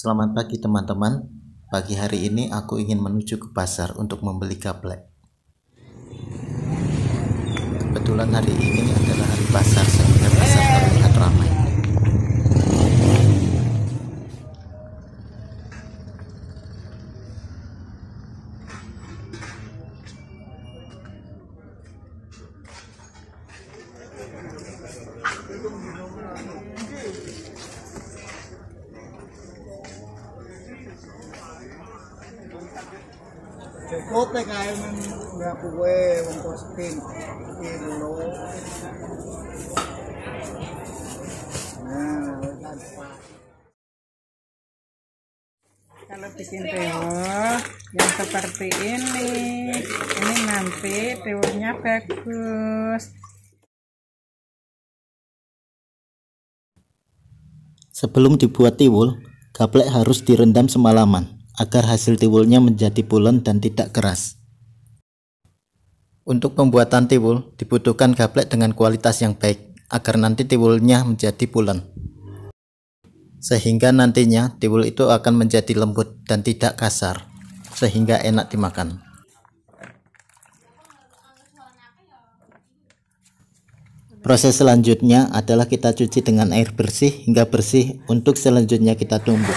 Selamat pagi teman-teman. Pagi hari ini aku ingin menuju ke pasar untuk membeli gaplek. Kebetulan hari ini adalah hari pasar sehingga pasar terlihat ramai. Cukup lah kayak nggak kue untuk spin kilo. Kalau bikin tiwul yang seperti ini nanti tiwulnya bagus. Sebelum dibuat tiwul, gaplek harus direndam semalaman agar hasil tiwulnya menjadi pulen dan tidak keras. Untuk pembuatan tiwul dibutuhkan gaplek dengan kualitas yang baik agar nanti tiwulnya menjadi pulen. Sehingga nantinya tiwul itu akan menjadi lembut dan tidak kasar, sehingga enak dimakan. Proses selanjutnya adalah kita cuci dengan air bersih hingga bersih untuk selanjutnya kita tumbuk.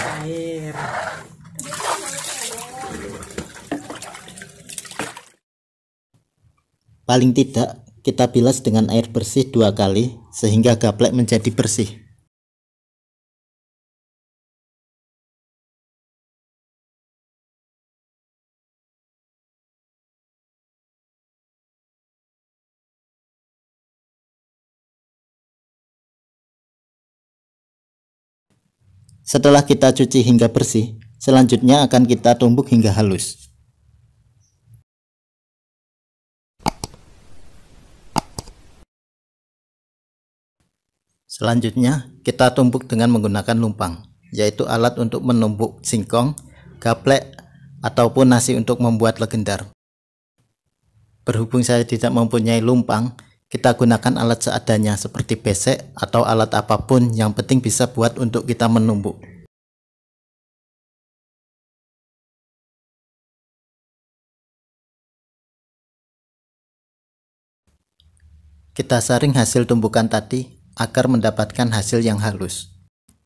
Paling tidak kita bilas dengan air bersih 2 kali sehingga gaplek menjadi bersih. Setelah kita cuci hingga bersih, selanjutnya akan kita tumbuk hingga halus. Selanjutnya, kita tumbuk dengan menggunakan lumpang, yaitu alat untuk menumbuk singkong, gaplek, ataupun nasi untuk membuat legendar. Berhubung saya tidak mempunyai lumpang, kita gunakan alat seadanya seperti besek atau alat apapun yang penting bisa buat untuk kita menumbuk. Kita saring hasil tumbukan tadi agar mendapatkan hasil yang halus.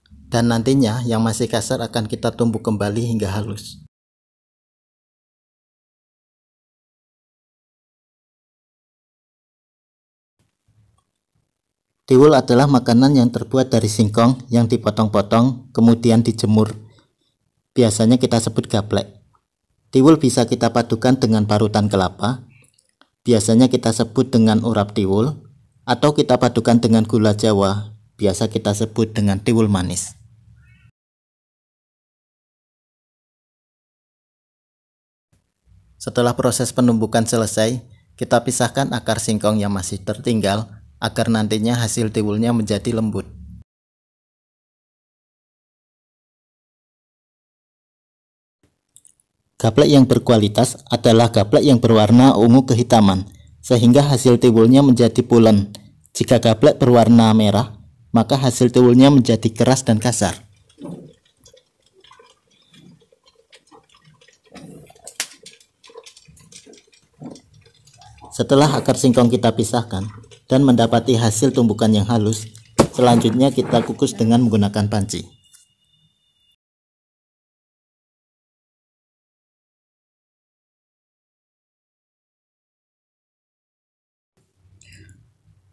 Dan nantinya yang masih kasar akan kita tumbuk kembali hingga halus. Tiwul adalah makanan yang terbuat dari singkong yang dipotong-potong kemudian dijemur. Biasanya kita sebut gaplek. Tiwul bisa kita padukan dengan parutan kelapa. Biasanya kita sebut dengan urap tiwul, atau kita padukan dengan gula jawa, biasa kita sebut dengan tiwul manis. Setelah proses penumbukan selesai, kita pisahkan akar singkong yang masih tertinggal agar nantinya hasil tiwulnya menjadi lembut. Gaplek yang berkualitas adalah gaplek yang berwarna ungu kehitaman, sehingga hasil tiwulnya menjadi pulen. Jika gaplek berwarna merah, maka hasil tiwulnya menjadi keras dan kasar. Setelah akar singkong kita pisahkan dan mendapati hasil tumbukan yang halus, selanjutnya kita kukus dengan menggunakan panci.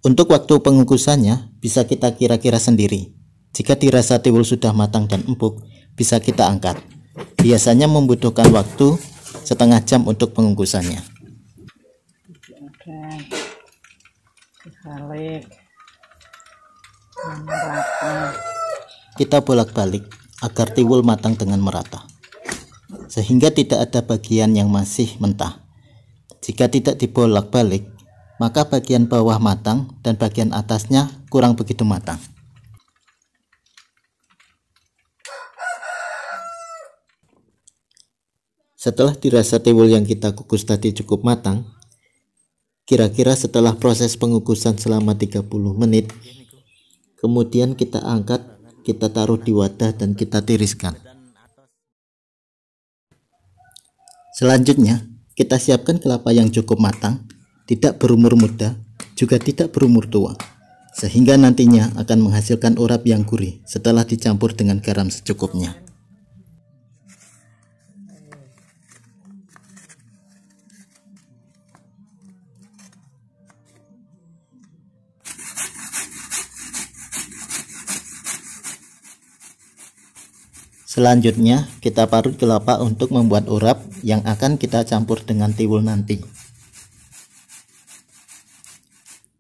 Untuk waktu pengukusannya bisa kita kira-kira sendiri. Jika dirasa tiwul sudah matang dan empuk, bisa kita angkat. Biasanya membutuhkan waktu setengah jam untuk pengukusannya. Kita bolak-balik agar tiwul matang dengan merata, sehingga tidak ada bagian yang masih mentah. Jika tidak dibolak-balik, maka bagian bawah matang dan bagian atasnya kurang begitu matang. Setelah dirasa tiwul yang kita kukus tadi cukup matang, kira-kira setelah proses pengukusan selama 30 menit, kemudian kita angkat, kita taruh di wadah dan kita tiriskan. Selanjutnya, kita siapkan kelapa yang cukup matang, tidak berumur muda, juga tidak berumur tua, sehingga nantinya akan menghasilkan urap yang gurih setelah dicampur dengan garam secukupnya. Selanjutnya, kita parut kelapa untuk membuat urap yang akan kita campur dengan tiwul nanti.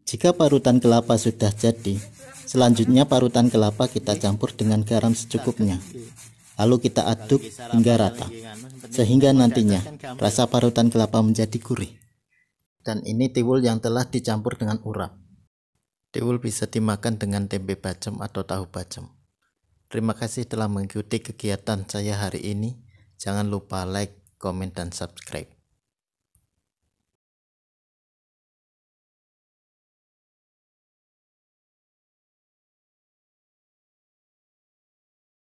Jika parutan kelapa sudah jadi, selanjutnya parutan kelapa kita campur dengan garam secukupnya. Lalu kita aduk hingga rata, sehingga nantinya rasa parutan kelapa menjadi gurih. Dan ini tiwul yang telah dicampur dengan urap. Tiwul bisa dimakan dengan tempe bacem atau tahu bacem. Terima kasih telah mengikuti kegiatan saya hari ini. Jangan lupa like, komen, dan subscribe.